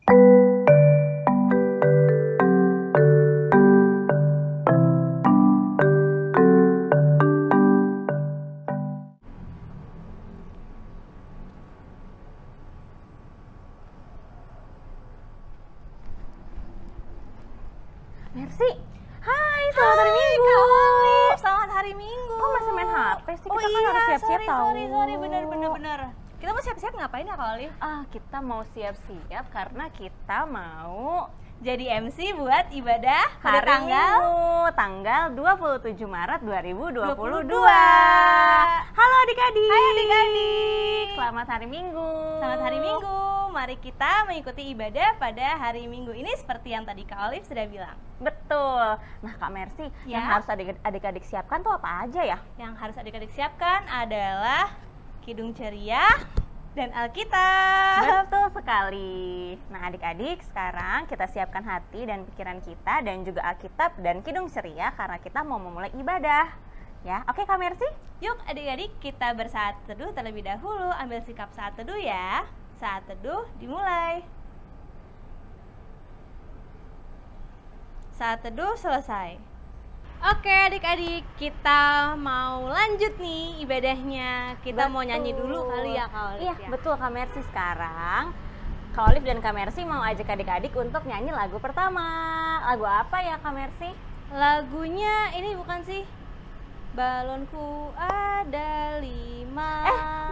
Mercy, hai, selamat hari Minggu. Kak Olive, selamat hari Minggu. Kok masih main HP sih? Kita kan iya, harus siap-siap tahu. sorry, bener. Kita mau siap-siap ngapain ya Kak Olive? Kita mau siap-siap karena kita mau Jadi MC buat ibadah pada hari tanggal 27 Maret 2022. Halo adik-adik. Hai adik-adik. Selamat hari Minggu. Selamat hari Minggu. Mari kita mengikuti ibadah pada hari Minggu ini seperti yang tadi Kak Olive sudah bilang. Betul. Nah Kak Mercy, Ya. yang harus adik-adik siapkan tuh apa aja ya? Yang harus adik-adik siapkan adalah Kidung Ceria dan Alkitab. Betul sekali. Nah adik-adik, sekarang kita siapkan hati dan pikiran kita dan juga Alkitab dan Kidung Ceria karena kita mau memulai ibadah. Ya, oke Kak Mercy? Yuk adik-adik kita bersaat teduh terlebih dahulu. Ambil sikap saat teduh ya. Saat teduh dimulai. Saat teduh selesai. Oke adik-adik, kita mau lanjut nih ibadahnya. Kita mau nyanyi dulu kali ya Kak Olive. Iya, ya? betul Kak Mercy. Sekarang Kak Olive dan Kak Mercy mau ajak adik-adik untuk nyanyi lagu pertama. Lagu apa ya Kak Mercy? Lagunya ini bukan sih? Balonku ada 5.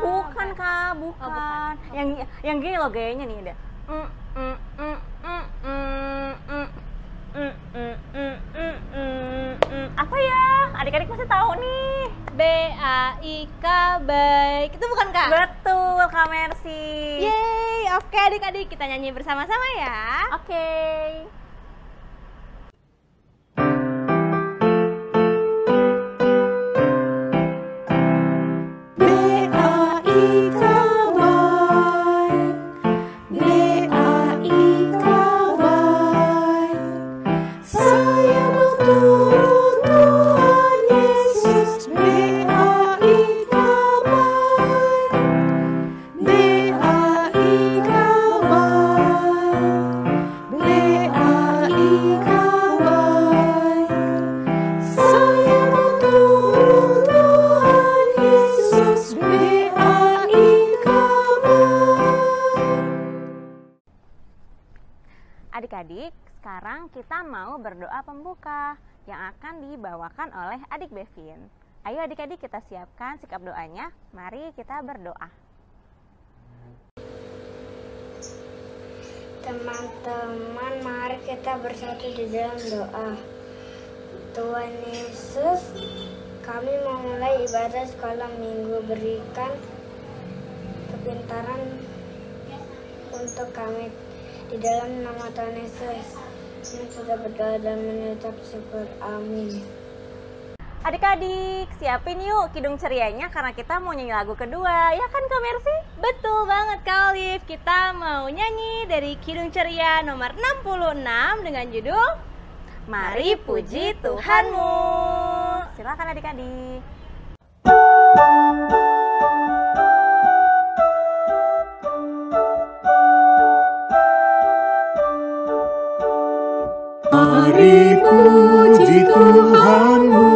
Bukan Kak, bukan. bukan. Yang gini loh gayanya nih ada. Apa ya? Adik-adik pasti tahu nih. BAIK baik. Itu bukan Kak? Betul Kak Mercy. Yeay, oke adik-adik kita nyanyi bersama-sama ya. Oke. Adik-adik, sekarang kita mau berdoa pembuka yang akan dibawakan oleh adik Bevin. Ayo adik-adik kita siapkan sikap doanya. Mari kita berdoa. Teman-teman, mari kita bersatu di dalam doa. Tuhan Yesus, kami memulai ibadah sekolah minggu. Berikan kepintaran untuk kami. Di dalam nama Tuhan Yesus, kami sudah berdoa dan mengucap syukur. Amin. Adik-adik, siapin yuk Kidung Cerianya karena kita mau nyanyi lagu kedua. Ya kan Kak Mercy? Betul banget Kak Olive. Kita mau nyanyi dari Kidung Ceria nomor 66 dengan judul Mari Puji Tuhanmu. Silakan adik-adik. Mari puji Tuhanmu,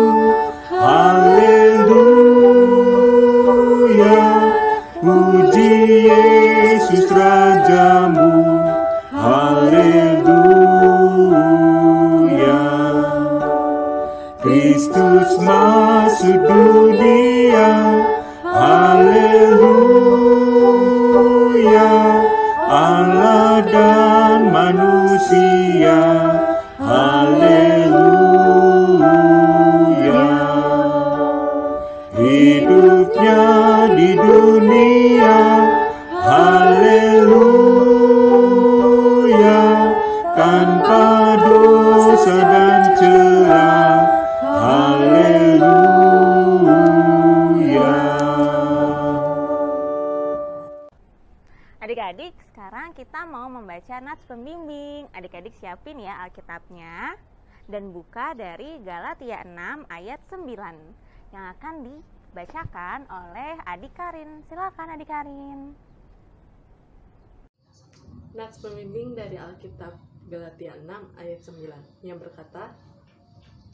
haleluya. Puji Yesus Rajamu, haleluya. Kristus masuk dunia, haleluya. Allah dan manusia, haleluya. Hidupnya di dunia, haleluya. Tanpa dosa dan celah, haleluya. Adik-adik, sekarang kita mau membaca nats pembimbing. Adik-adik siapin ya Alkitabnya dan buka dari Galatia 6 ayat 9 yang akan dibacakan oleh Adik Karin. Silakan Adik Karin. Nats pembimbing dari Alkitab Galatia 6 ayat 9 yang berkata,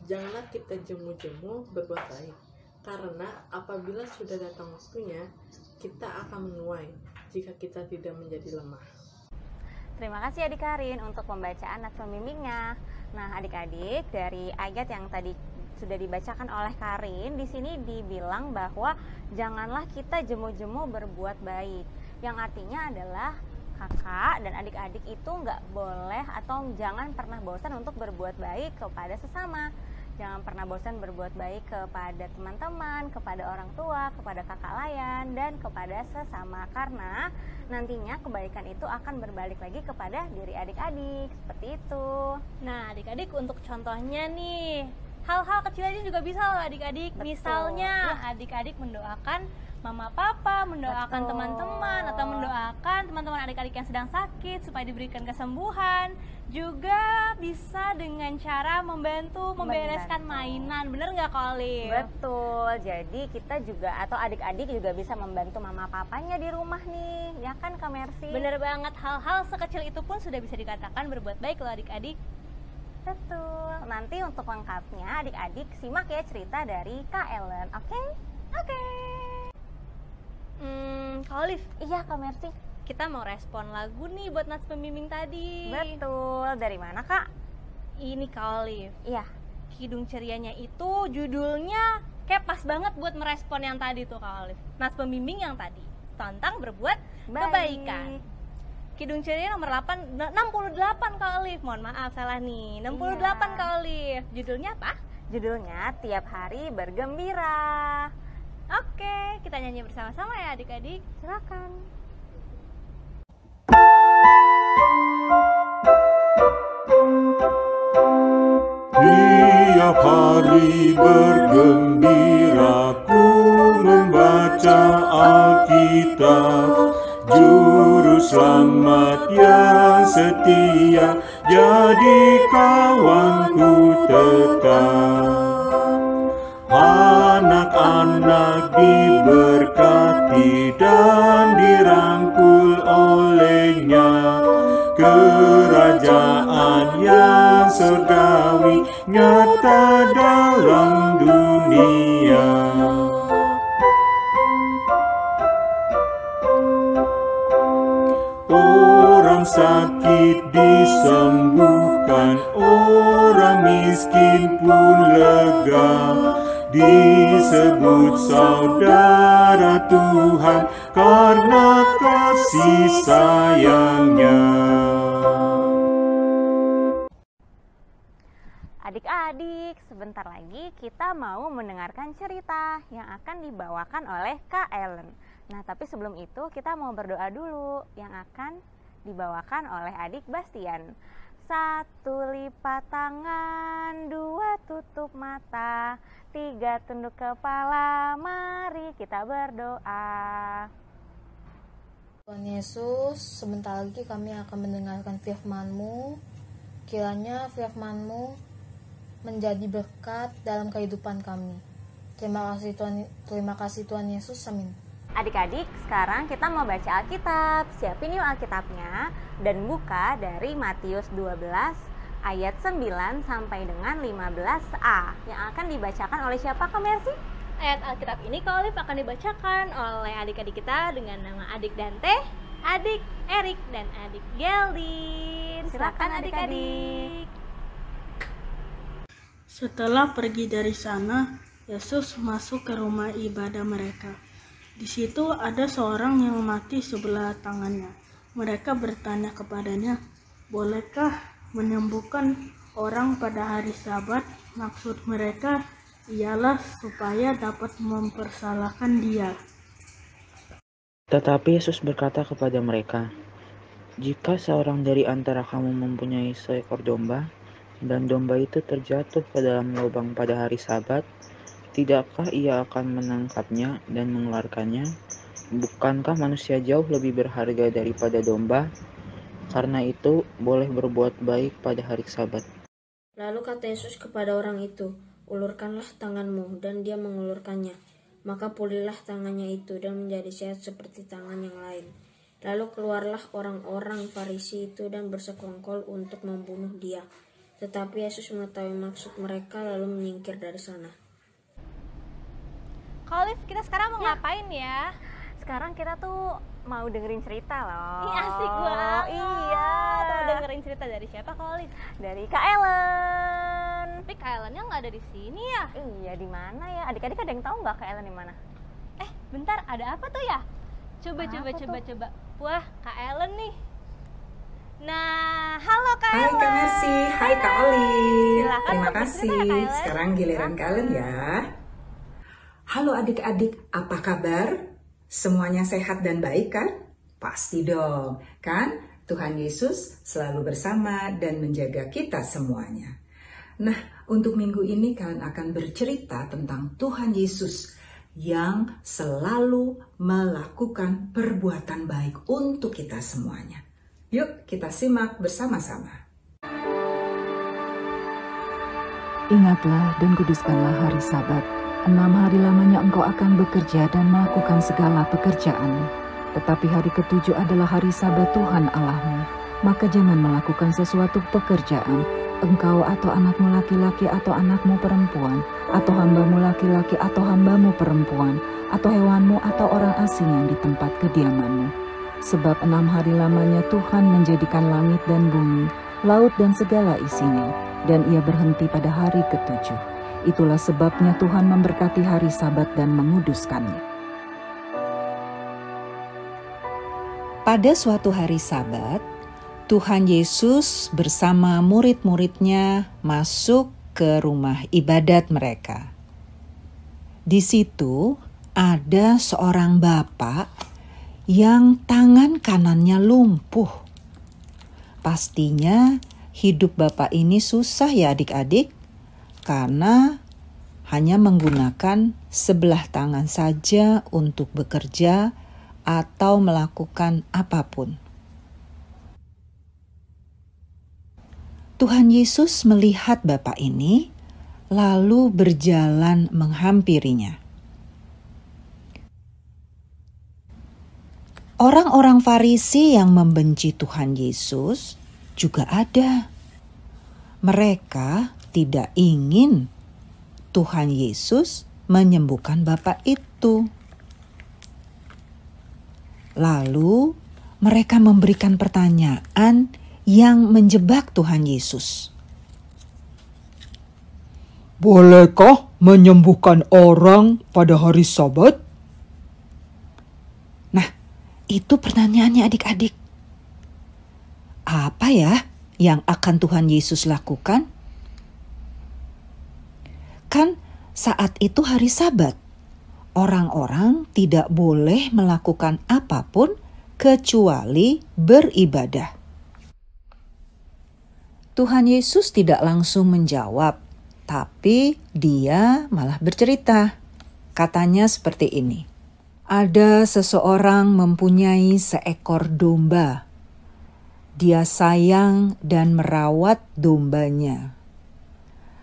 "Janganlah kita jemu-jemu berbuat baik, karena apabila sudah datang waktunya, kita akan menuai jika kita tidak menjadi lemah." Terima kasih Adik Karin untuk pembacaan nats pembimbingnya. Nah, adik-adik, dari ayat yang tadi sudah dibacakan oleh Karin, di sini dibilang bahwa janganlah kita jemu-jemu berbuat baik. Yang artinya adalah kakak dan adik-adik itu nggak boleh atau jangan pernah bosan untuk berbuat baik kepada sesama. Jangan pernah bosan berbuat baik kepada teman-teman, kepada orang tua, kepada kakak layan, dan kepada sesama. Karena nantinya kebaikan itu akan berbalik lagi kepada diri adik-adik. Seperti itu. Nah, adik-adik, untuk contohnya nih, hal-hal kecil aja juga bisa loh adik-adik. Misalnya adik-adik mendoakan mama papa, mendoakan teman-teman, atau mendoakan teman-teman adik-adik yang sedang sakit supaya diberikan kesembuhan. Juga bisa dengan cara membantu membereskan mainan. Bener nggak Kak Olive? Betul, jadi kita juga atau adik-adik juga bisa membantu mama papanya di rumah nih, ya kan Kak Mercy? Bener banget, hal-hal sekecil itu pun sudah bisa dikatakan berbuat baik loh adik-adik. Betul. Nanti untuk lengkapnya adik-adik simak ya cerita dari Kak Ellen, oke? Oke. Kak Olive, Iya Kak Mercy. kita mau respon lagu nih buat nats pembimbing tadi. Betul, dari mana Kak? Ini Kak Olive, Iya. Kidung Cerianya itu judulnya kayak pas banget buat merespon yang tadi tuh Kak Olive. Nats pembimbing yang tadi, tentang berbuat kebaikan. Kidung Ceria nomor 68 Kak Olive. Mohon maaf salah nih. 68 Kak Olive. Judulnya apa? Judulnya Tiap Hari Bergembira. Oke, kita nyanyi bersama-sama ya adik-adik. Silakan. Tiap hari bergembira ku membaca Alkitab, Juru Selamat yang setia jadi kawanku tetap. Anak-anak diberkati dan dirangkul olehnya, kerajaan yang surgawi nyata dalam dunia. Orang sakit disembuhkan, orang miskin pun lega, disebut saudara Tuhan karena kasih sayangnya. Adik-adik, sebentar lagi kita mau mendengarkan cerita yang akan dibawakan oleh Kak Ellen. Nah, tapi sebelum itu kita mau berdoa dulu yang akan dibawakan oleh adik Bastian. 1 lipat tangan, 2 tutup mata, 3 tunduk kepala, mari kita berdoa. Tuhan Yesus, sebentar lagi kami akan mendengarkan firman-Mu. Kiranya firman-Mu menjadi berkat dalam kehidupan kami. Terima kasih Tuhan Yesus, amin. Adik-adik, sekarang kita mau baca Alkitab. Siapin yuk Alkitabnya dan buka dari Matius 12 ayat 9 sampai dengan 15a yang akan dibacakan oleh siapa Kak Mercy? Ayat Alkitab ini Kak Olive akan dibacakan oleh adik-adik kita dengan nama adik Dante, adik Erik, dan adik Geldin. Silakan adik-adik. Setelah pergi dari sana, Yesus masuk ke rumah ibadah mereka. Di situ ada seorang yang mati sebelah tangannya. Mereka bertanya kepadanya, "Bolehkah menyembuhkan orang pada hari Sabat?" Maksud mereka ialah supaya dapat mempersalahkan dia. Tetapi Yesus berkata kepada mereka, "Jika seorang dari antara kamu mempunyai seekor domba, dan domba itu terjatuh ke dalam lubang pada hari Sabat, tidakkah ia akan menangkapnya dan mengeluarkannya? Bukankah manusia jauh lebih berharga daripada domba? Karena itu, boleh berbuat baik pada hari Sabat." Lalu kata Yesus kepada orang itu, "Ulurkanlah tanganmu," dan dia mengulurkannya. Maka pulihlah tangannya itu dan menjadi sehat seperti tangan yang lain. Lalu keluarlah orang-orang Farisi itu dan bersekongkol untuk membunuh dia. Tetapi Yesus mengetahui maksud mereka lalu menyingkir dari sana. Kak Olive, kita sekarang mau ngapain ya? Sekarang kita tuh mau dengerin cerita loh. Ih, asik banget. Iya. Mau dengerin cerita dari siapa, Kak Olive? Dari Kak Ellen. Tapi Kak Ellen-nya nggak ada di sini ya? Iya, di mana ya? Adik-adik ada yang tahu nggak Kak Ellen di mana? Bentar, ada apa tuh ya? Coba. Wah, Kak Ellen nih. Nah, halo Kak Hai Ellen. Kak Mercy, hai Kak Olive. Silakan Terima bercerita, kasih. Kak Ellen. Sekarang giliran Kak Ellen ya. Halo adik-adik, apa kabar? Semuanya sehat dan baik kan? Pasti dong, kan? Tuhan Yesus selalu bersama dan menjaga kita semuanya. Nah, untuk minggu ini kalian akan bercerita tentang Tuhan Yesus yang selalu melakukan perbuatan baik untuk kita semuanya. Yuk kita simak bersama-sama. Ingatlah dan kuduskanlah hari Sabat. 6 hari lamanya engkau akan bekerja dan melakukan segala pekerjaanmu. Tetapi hari ke-7 adalah hari Sabat Tuhan Allahmu. Maka jangan melakukan sesuatu pekerjaan, engkau atau anakmu laki-laki atau anakmu perempuan, atau hambamu laki-laki atau hambamu perempuan, atau hewanmu atau orang asing yang di tempat kediamanmu. Sebab 6 hari lamanya Tuhan menjadikan langit dan bumi, laut dan segala isinya, dan ia berhenti pada hari ke-7. Itulah sebabnya Tuhan memberkati hari Sabat dan menguduskannya. Pada suatu hari Sabat, Tuhan Yesus bersama murid-muridnya masuk ke rumah ibadat mereka. Di situ ada seorang bapak yang tangan kanannya lumpuh. Pastinya hidup bapak ini susah ya adik-adik, karena hanya menggunakan sebelah tangan saja untuk bekerja atau melakukan apapun. Tuhan Yesus melihat bapak ini, lalu berjalan menghampirinya. Orang-orang Farisi yang membenci Tuhan Yesus juga ada. Mereka tidak ingin Tuhan Yesus menyembuhkan bapak itu. Lalu mereka memberikan pertanyaan yang menjebak Tuhan Yesus. Bolehkah menyembuhkan orang pada hari Sabat? Nah, itu pertanyaannya adik-adik. Apa ya yang akan Tuhan Yesus lakukan? Kan saat itu hari Sabat. Orang-orang tidak boleh melakukan apapun kecuali beribadah. Tuhan Yesus tidak langsung menjawab, tapi dia malah bercerita. Katanya seperti ini. Ada seseorang mempunyai seekor domba. Dia sayang dan merawat dombanya.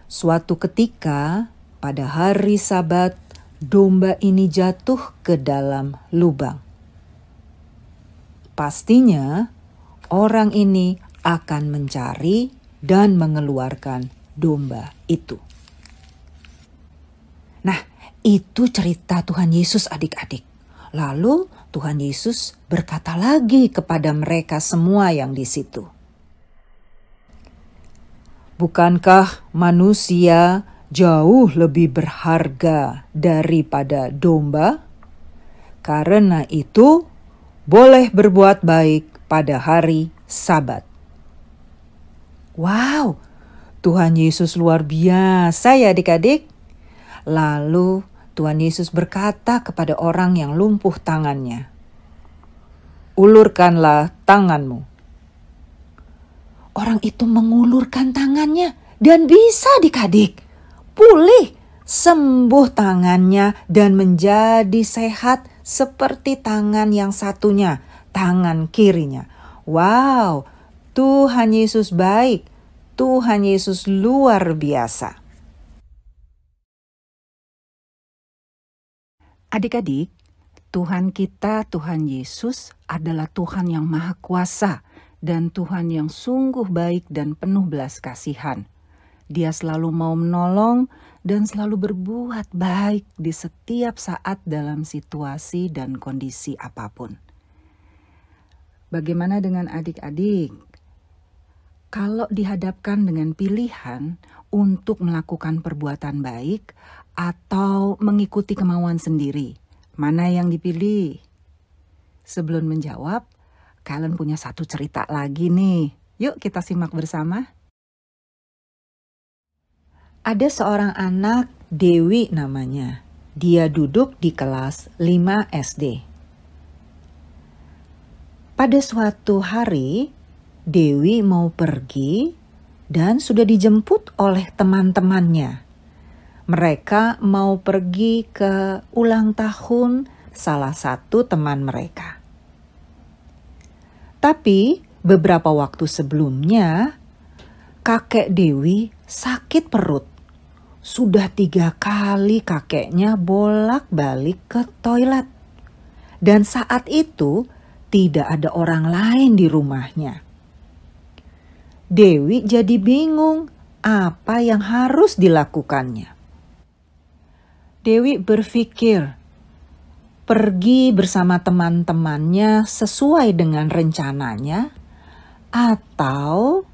Suatu ketika, pada hari Sabat, domba ini jatuh ke dalam lubang. Pastinya, orang ini akan mencari dan mengeluarkan domba itu. Nah, itu cerita Tuhan Yesus adik-adik. Lalu Tuhan Yesus berkata lagi kepada mereka semua yang di situ. Bukankah manusia jauh lebih berharga daripada domba? Karena itu, boleh berbuat baik pada hari Sabat. Wow, Tuhan Yesus luar biasa ya adik-adik. Lalu Tuhan Yesus berkata kepada orang yang lumpuh tangannya, "Ulurkanlah tanganmu." Orang itu mengulurkan tangannya dan bisa adik-adik pulih, sembuh tangannya dan menjadi sehat seperti tangan yang satunya, tangan kirinya. Wow, Tuhan Yesus baik, Tuhan Yesus luar biasa. Adik-adik, Tuhan kita, Tuhan Yesus, adalah Tuhan yang Maha Kuasa dan Tuhan yang sungguh baik dan penuh belas kasihan. Dia selalu mau menolong dan selalu berbuat baik di setiap saat dalam situasi dan kondisi apapun. Bagaimana dengan adik-adik? Kalau dihadapkan dengan pilihan untuk melakukan perbuatan baik atau mengikuti kemauan sendiri, mana yang dipilih? Sebelum menjawab, kalian punya satu cerita lagi nih. Yuk kita simak bersama. Ada seorang anak, Dewi namanya. Dia duduk di kelas 5 SD. Pada suatu hari, Dewi mau pergi dan sudah dijemput oleh teman-temannya. Mereka mau pergi ke ulang tahun salah satu teman mereka. Tapi beberapa waktu sebelumnya, kakek Dewi sakit perut. Sudah 3 kali kakeknya bolak-balik ke toilet. Dan saat itu tidak ada orang lain di rumahnya. Dewi jadi bingung apa yang harus dilakukannya. Dewi berpikir pergi bersama teman-temannya sesuai dengan rencananya atau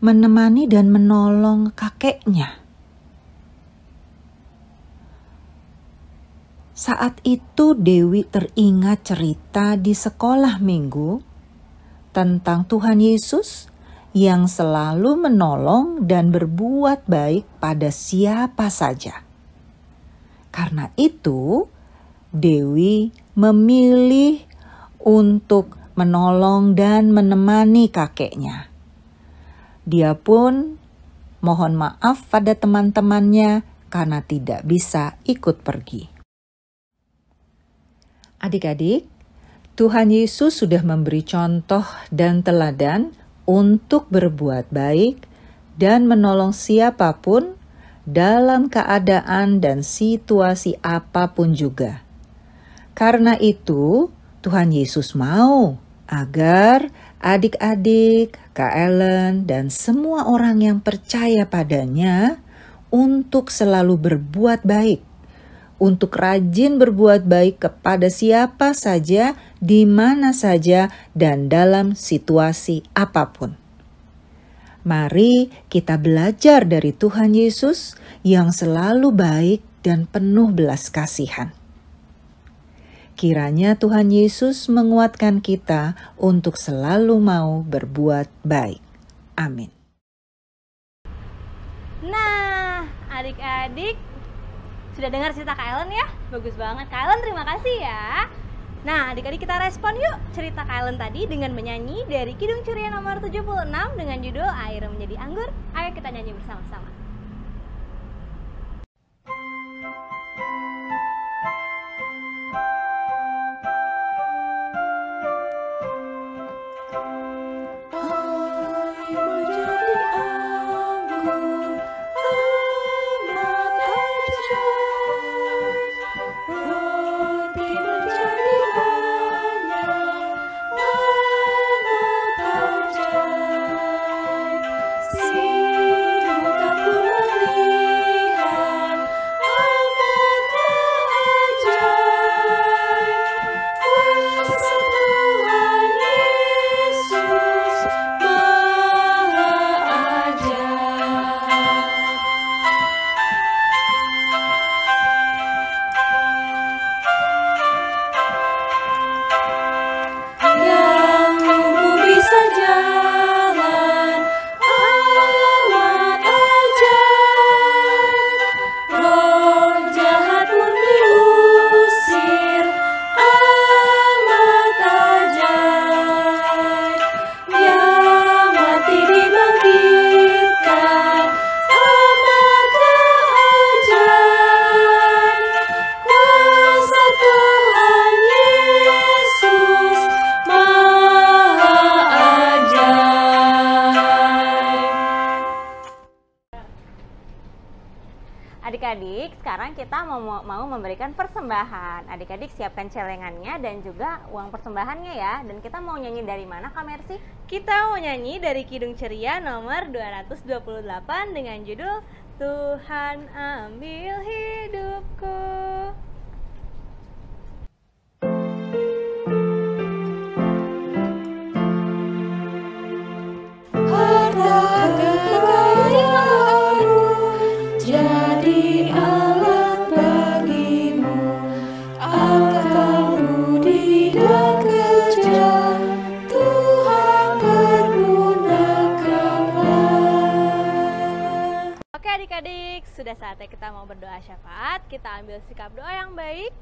menemani dan menolong kakeknya. Saat itu Dewi teringat cerita di sekolah minggu tentang Tuhan Yesus yang selalu menolong dan berbuat baik pada siapa saja. Karena itu, Dewi memilih untuk menolong dan menemani kakeknya. Dia pun mohon maaf pada teman-temannya karena tidak bisa ikut pergi. Adik-adik, Tuhan Yesus sudah memberi contoh dan teladan untuk berbuat baik dan menolong siapapun dalam keadaan dan situasi apapun juga. Karena itu, Tuhan Yesus mau agar adik-adik, Kak Ellen, dan semua orang yang percaya padanya untuk selalu berbuat baik, untuk rajin berbuat baik kepada siapa saja, di mana saja, dan dalam situasi apapun. Mari kita belajar dari Tuhan Yesus yang selalu baik dan penuh belas kasihan. Kiranya Tuhan Yesus menguatkan kita untuk selalu mau berbuat baik. Amin. Nah, adik-adik sudah dengar cerita Kak Ellen ya? Bagus banget. Kak Ellen, terima kasih ya. Nah, adik-adik kita respon yuk cerita Kak Ellen tadi dengan menyanyi dari Kidung Ceria nomor 76 dengan judul Air Menjadi Anggur. Ayo kita nyanyi bersama-sama. Si muka adik-adik, sekarang kita mau memberikan persembahan. Adik-adik siapkan celengannya dan juga uang persembahannya ya. Dan kita mau nyanyi dari mana, Kak Mercy? Kita mau nyanyi dari Kidung Ceria nomor 228 dengan judul Tuhan Ambil Hidupku. Jadi alat bagimu, angkatmu tidak kejar, Tuhan pergunakanlah. Oke adik-adik, sudah saatnya kita mau berdoa syafaat. Kita ambil sikap doa yang baik.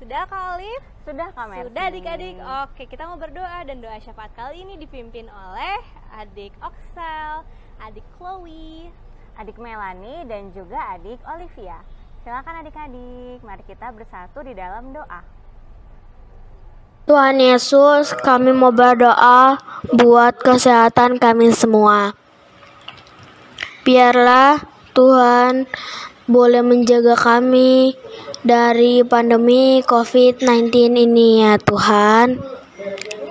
Sudah Kak Olive? Sudah Kak Mercy. Sudah adik-adik. Oke, kita mau berdoa dan doa syafaat kali ini dipimpin oleh adik Oxel, adik Chloe, adik Melanie, dan juga adik Olivia. Silakan adik-adik, mari kita bersatu di dalam doa. Tuhan Yesus, kami mau berdoa buat kesehatan kami semua. Biarlah Tuhan boleh menjaga kami dari pandemi COVID-19 ini ya Tuhan.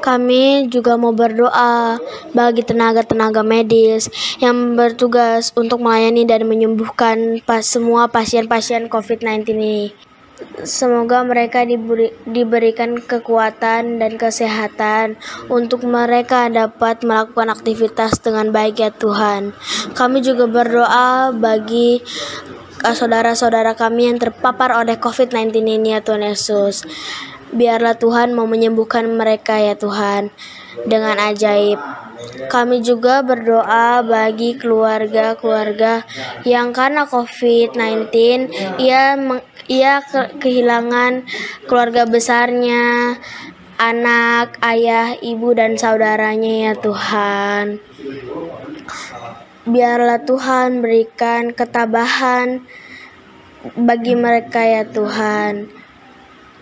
Kami juga mau berdoa bagi tenaga-tenaga medis yang bertugas untuk melayani dan menyembuhkan semua pasien-pasien COVID-19 ini. Semoga mereka diberikan kekuatan dan kesehatan untuk mereka dapat melakukan aktivitas dengan baik ya Tuhan. Kami juga berdoa bagi saudara-saudara kami yang terpapar oleh COVID-19 ini ya Tuhan Yesus. Biarlah Tuhan mau menyembuhkan mereka ya Tuhan dengan ajaib. Kami juga berdoa bagi keluarga-keluarga yang karena COVID-19 ia kehilangan keluarga besarnya, anak, ayah, ibu, dan saudaranya ya Tuhan. Biarlah Tuhan berikan ketabahan bagi mereka ya Tuhan.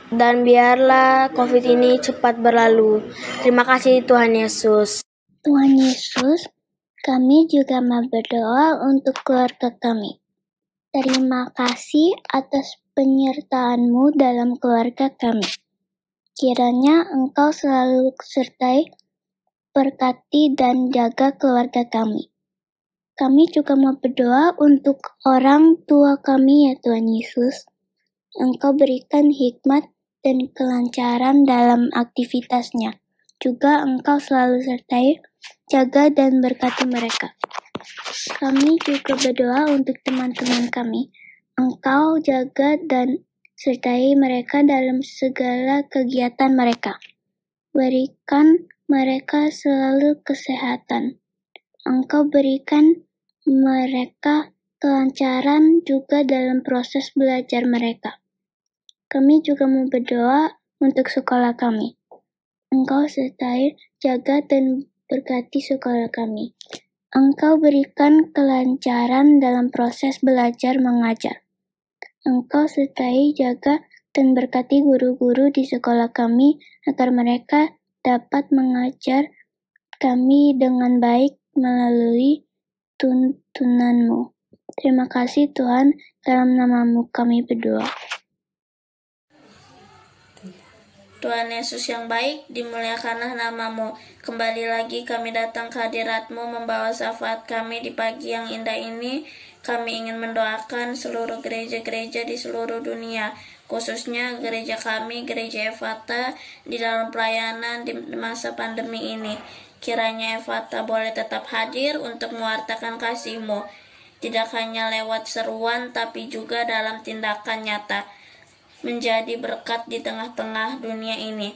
Dan biarlah COVID ini cepat berlalu. Terima kasih Tuhan Yesus. Tuhan Yesus, kami juga mau berdoa untuk keluarga kami. Terima kasih atas penyertaan-Mu dalam keluarga kami. Kiranya Engkau selalu sertai, berkati, dan jaga keluarga kami. Kami juga mau berdoa untuk orang tua kami ya Tuhan Yesus. Engkau berikan hikmat dan kelancaran dalam aktivitasnya. Juga Engkau selalu sertai, jaga dan berkati mereka. Kami juga berdoa untuk teman-teman kami. Engkau jaga dan sertai mereka dalam segala kegiatan mereka. Berikan mereka selalu kesehatan. Engkau berikan mereka kelancaran juga dalam proses belajar mereka. Kami juga mau berdoa untuk sekolah kami. Engkau sertai, jaga dan berkati sekolah kami. Engkau berikan kelancaran dalam proses belajar mengajar. Engkau sertai, jaga dan berkati guru-guru di sekolah kami agar mereka dapat mengajar kami dengan baik melalui tuntunan-Mu. Terima kasih Tuhan, dalam nama-Mu kami berdoa. Tuhan Yesus yang baik, dimuliakanlah nama-Mu. Kembali lagi kami datang ke hadirat-Mu membawa syafaat kami di pagi yang indah ini. Kami ingin mendoakan seluruh gereja-gereja di seluruh dunia, khususnya gereja kami, Gereja Efata, di dalam pelayanan di masa pandemi ini. Kiranya Efata boleh tetap hadir untuk mewartakan kasih-Mu, tidak hanya lewat seruan tapi juga dalam tindakan nyata, menjadi berkat di tengah-tengah dunia ini.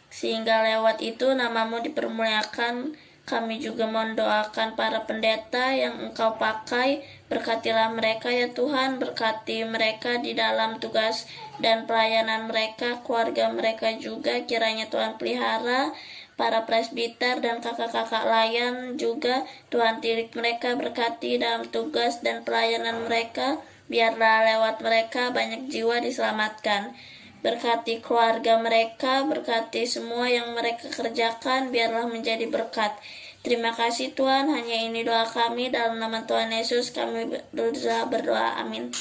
Sehingga lewat itu nama-Mu dipermuliakan. Kami juga mendoakan para pendeta yang Engkau pakai. Berkatilah mereka ya Tuhan, berkati mereka di dalam tugas dan pelayanan mereka, keluarga mereka juga. Kiranya Tuhan pelihara para presbiter dan kakak-kakak layan juga. Tuhan tilik mereka, berkati dalam tugas dan pelayanan mereka. Biarlah lewat mereka banyak jiwa diselamatkan. Berkati keluarga mereka, berkati semua yang mereka kerjakan, biarlah menjadi berkat. Terima kasih Tuhan, hanya ini doa kami, dalam nama Tuhan Yesus kami berdoa, amin.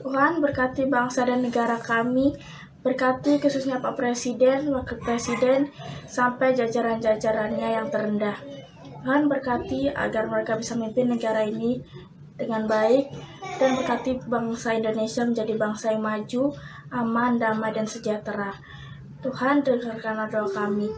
Tuhan berkati bangsa dan negara kami, berkati khususnya Pak Presiden, Wakil Presiden, sampai jajaran-jajarannya yang terendah. Tuhan berkati agar mereka bisa memimpin negara ini dengan baik, dan berkati bangsa Indonesia menjadi bangsa yang maju, aman, damai, dan sejahtera. Tuhan dengarkanlah doa kami.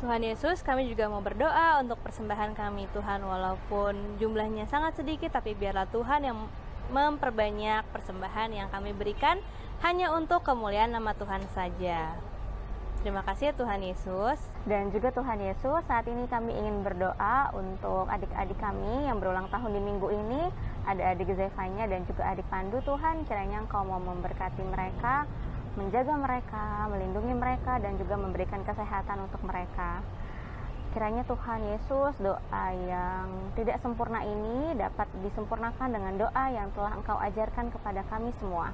Tuhan Yesus, kami juga mau berdoa untuk persembahan kami Tuhan, walaupun jumlahnya sangat sedikit, tapi biarlah Tuhan yang memperbanyak persembahan yang kami berikan hanya untuk kemuliaan nama Tuhan saja. Terima kasih Tuhan Yesus. Dan juga Tuhan Yesus, saat ini kami ingin berdoa untuk adik-adik kami yang berulang tahun di minggu ini. Ada adik Zevanya dan juga adik Pandu. Tuhan, kiranya Engkau mau memberkati mereka, menjaga mereka, melindungi mereka, dan juga memberikan kesehatan untuk mereka. Kiranya Tuhan Yesus, doa yang tidak sempurna ini dapat disempurnakan dengan doa yang telah Engkau ajarkan kepada kami semua.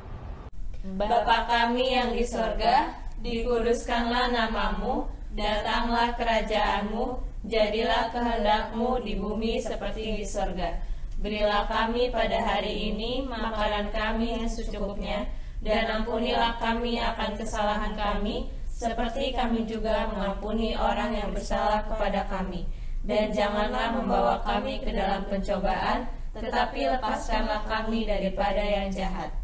Bapa kami yang di sorga, dikuduskanlah namamu, datanglah kerajaanmu, jadilah kehendak-Mu di bumi seperti di sorga. Berilah kami pada hari ini makanan kami yang secukupnya, dan ampunilah kami akan kesalahan kami, seperti kami juga mengampuni orang yang bersalah kepada kami. Dan janganlah membawa kami ke dalam pencobaan, tetapi lepaskanlah kami daripada yang jahat.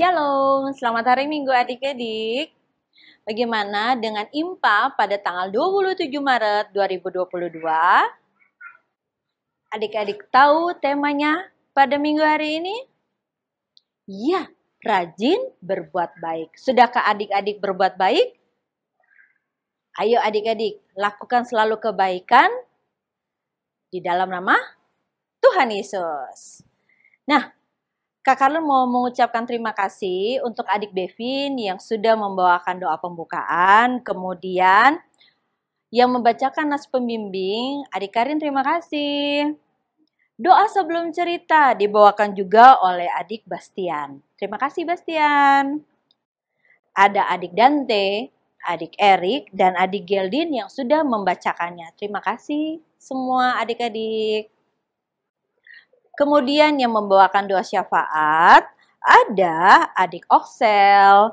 Shalom, selamat hari Minggu adik-adik. Bagaimana dengan IMPA pada tanggal 27 Maret 2022? Adik-adik tahu temanya pada minggu hari ini? Ya, rajin berbuat baik. Sudahkah adik-adik berbuat baik? Ayo adik-adik, lakukan selalu kebaikan di dalam nama Tuhan Yesus. Nah, Kak Carlin mau mengucapkan terima kasih untuk adik Devin yang sudah membawakan doa pembukaan, kemudian yang membacakan nas pembimbing, adik Karin terima kasih. Doa sebelum cerita dibawakan juga oleh adik Bastian. Terima kasih Bastian. Ada adik Dante, adik Erik, dan adik Geldin yang sudah membacakannya. Terima kasih semua adik-adik. Kemudian yang membawakan doa syafaat ada adik Oxel,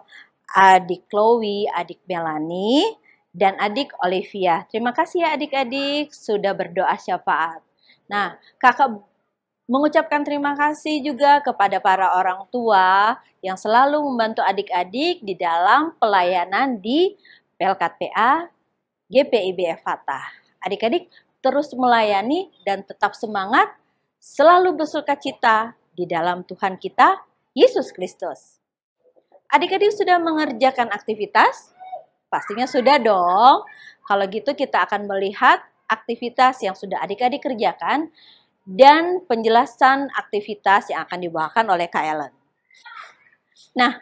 adik Chloe, adik Melanie, dan adik Olivia. Terima kasih ya adik-adik sudah berdoa syafaat. Nah, kakak mengucapkan terima kasih juga kepada para orang tua yang selalu membantu adik-adik di dalam pelayanan di PLKPA GPIBF Fatah. Adik-adik terus melayani dan tetap semangat, selalu bersukacita di dalam Tuhan kita, Yesus Kristus. Adik-adik sudah mengerjakan aktivitas? Pastinya sudah dong. Kalau gitu kita akan melihat aktivitas yang sudah adik-adik kerjakan dan penjelasan aktivitas yang akan dibawakan oleh Kak Ellen. Nah,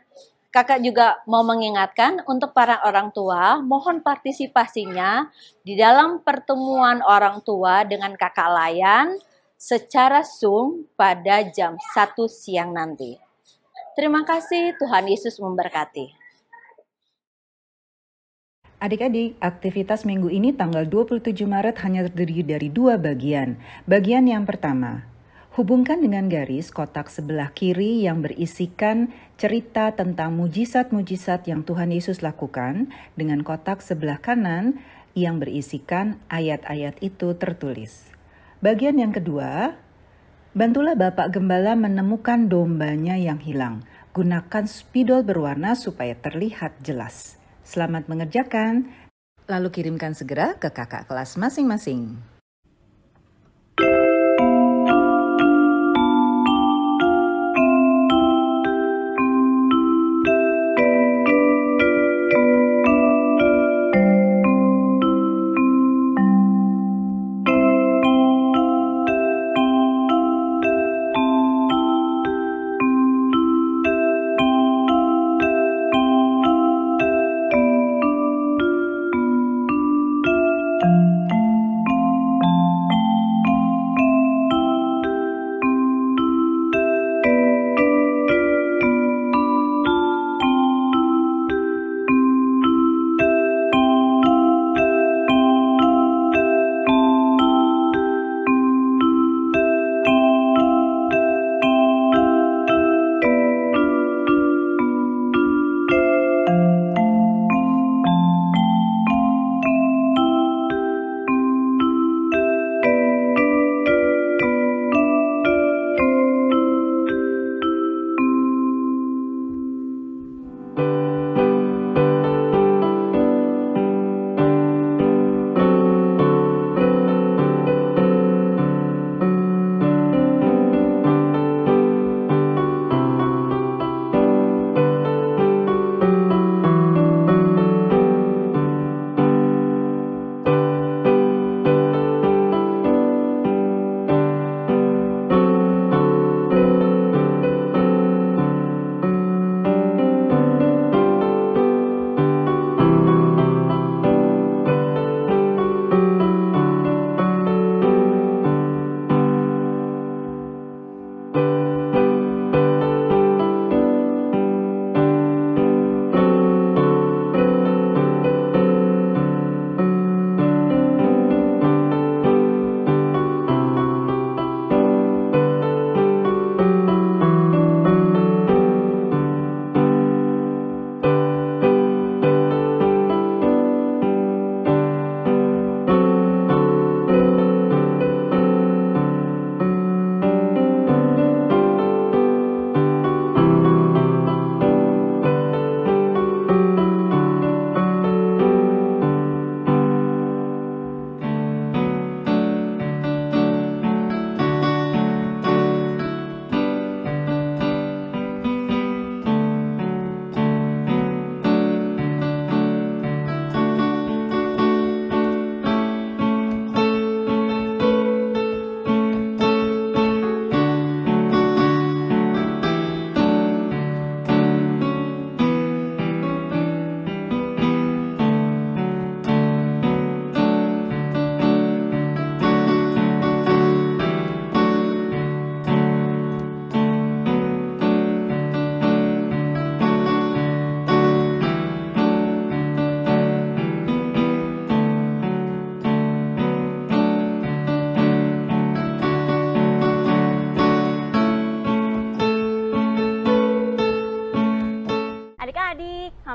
kakak juga mau mengingatkan untuk para orang tua, mohon partisipasinya di dalam pertemuan orang tua dengan kakak Layan secara Zoom pada jam 1 siang nanti. Terima kasih, Tuhan Yesus memberkati. Adik-adik, aktivitas minggu ini tanggal 27 Maret hanya terdiri dari 2 bagian. Bagian yang pertama, hubungkan dengan garis kotak sebelah kiri yang berisikan cerita tentang mujizat-mujizat yang Tuhan Yesus lakukan dengan kotak sebelah kanan yang berisikan ayat-ayat itu tertulis. Bagian yang kedua, bantulah Bapak Gembala menemukan dombanya yang hilang. Gunakan spidol berwarna supaya terlihat jelas. Selamat mengerjakan, lalu kirimkan segera ke kakak kelas masing-masing.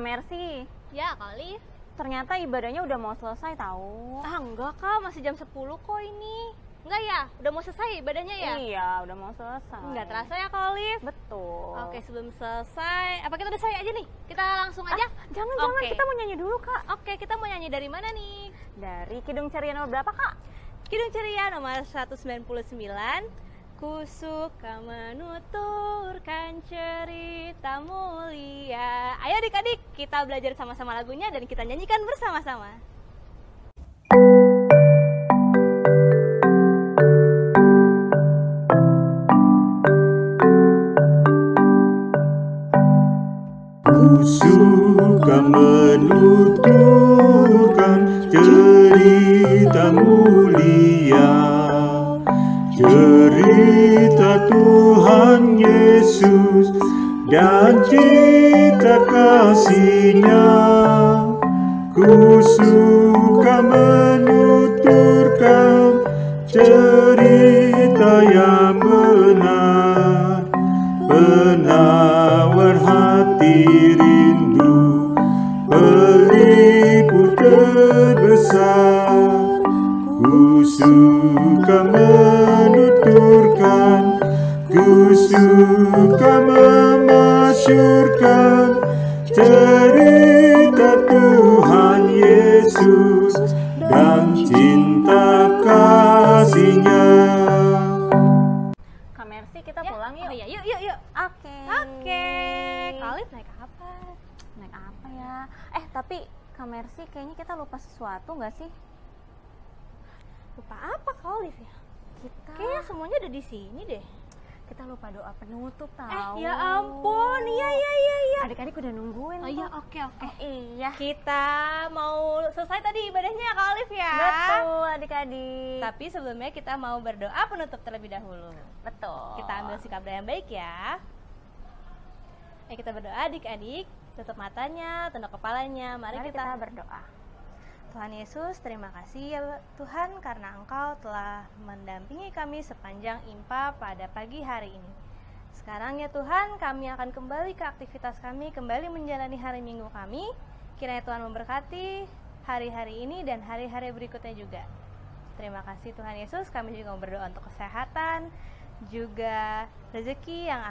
Kak Mercy. Ya, Kak Olive. Ternyata ibadahnya udah mau selesai tahu. Enggak Kak, masih jam 10 kok ini. Enggak ya? Udah mau selesai ibadahnya ya? Iya, udah mau selesai. Enggak terasa ya Kak Olive? Betul. Oke, sebelum selesai, apa kita udah selesai aja nih? Kita langsung aja? Jangan, kita mau nyanyi dulu Kak. Oke, kita mau nyanyi dari mana nih? Dari Kidung Ceria nomor berapa Kak? Kidung Ceria nomor 199. Ku suka menuturkan cerita mulia. Ayo adik-adik, kita belajar sama-sama lagunya dan kita nyanyikan bersama-sama. Ku suka menuturkan cerita mulia, cerita Tuhan Yesus dan cita kasih-Nya. Ku suka menuturkan cerita yang benar, penawar hati rindu, pelipur terbesar. Ku suka menuturkan, ku suka memasyurkan cerita Tuhan Yesus dan cinta kasih-Nya. Kak Mercy, kita pulang yuk. Oh iya, yuk. Oke. Kak Olive naik apa? Naik apa ya? Tapi Kak Mercy, kayaknya kita lupa sesuatu nggak sih? Lupa apa Kak Olive ya? Kayaknya semuanya ada di sini deh. Kita lupa doa penutup tahu. Ya ampun, iya. Adik-adik udah nungguin. Oh iya, kok. oke. Iya. Kita mau selesai tadi ibadahnya Kak Olive ya. Betul, adik-adik. Tapi sebelumnya kita mau berdoa penutup terlebih dahulu. Betul. Kita ambil sikap doa yang baik ya. Kita berdoa adik-adik. Tutup matanya, tunduk kepalanya. Mari kita berdoa. Tuhan Yesus, terima kasih ya Tuhan karena Engkau telah mendampingi kami sepanjang IMPA pada pagi hari ini. Sekarang ya Tuhan, kami akan kembali ke aktivitas kami, kembali menjalani hari Minggu kami. Kiranya Tuhan memberkati hari-hari ini dan hari-hari berikutnya juga. Terima kasih Tuhan Yesus, kami juga mau berdoa untuk kesehatan, juga rezeki yang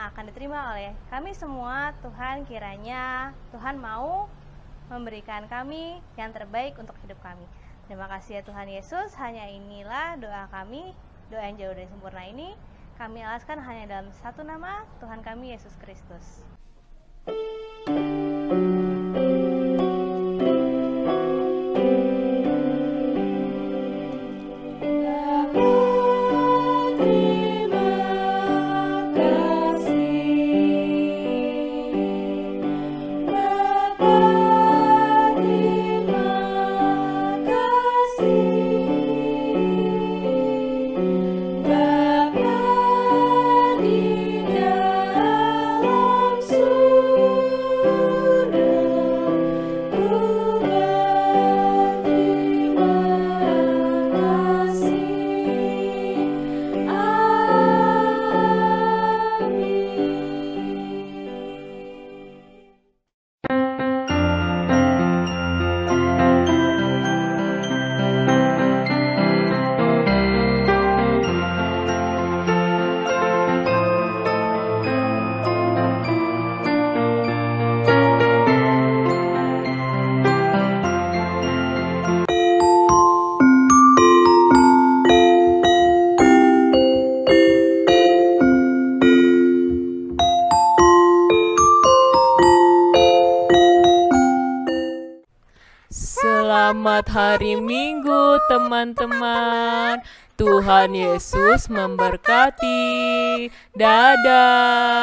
akan diterima oleh kami semua. Tuhan, kiranya Tuhan mau memberikan kami yang terbaik untuk hidup kami. Terima kasih ya Tuhan Yesus, hanya inilah doa kami, doa yang jauh dari sempurna ini kami alaskan hanya dalam satu nama, Tuhan kami Yesus Kristus. Selamat hari Minggu teman-teman. Tuhan Yesus memberkati. Dadah.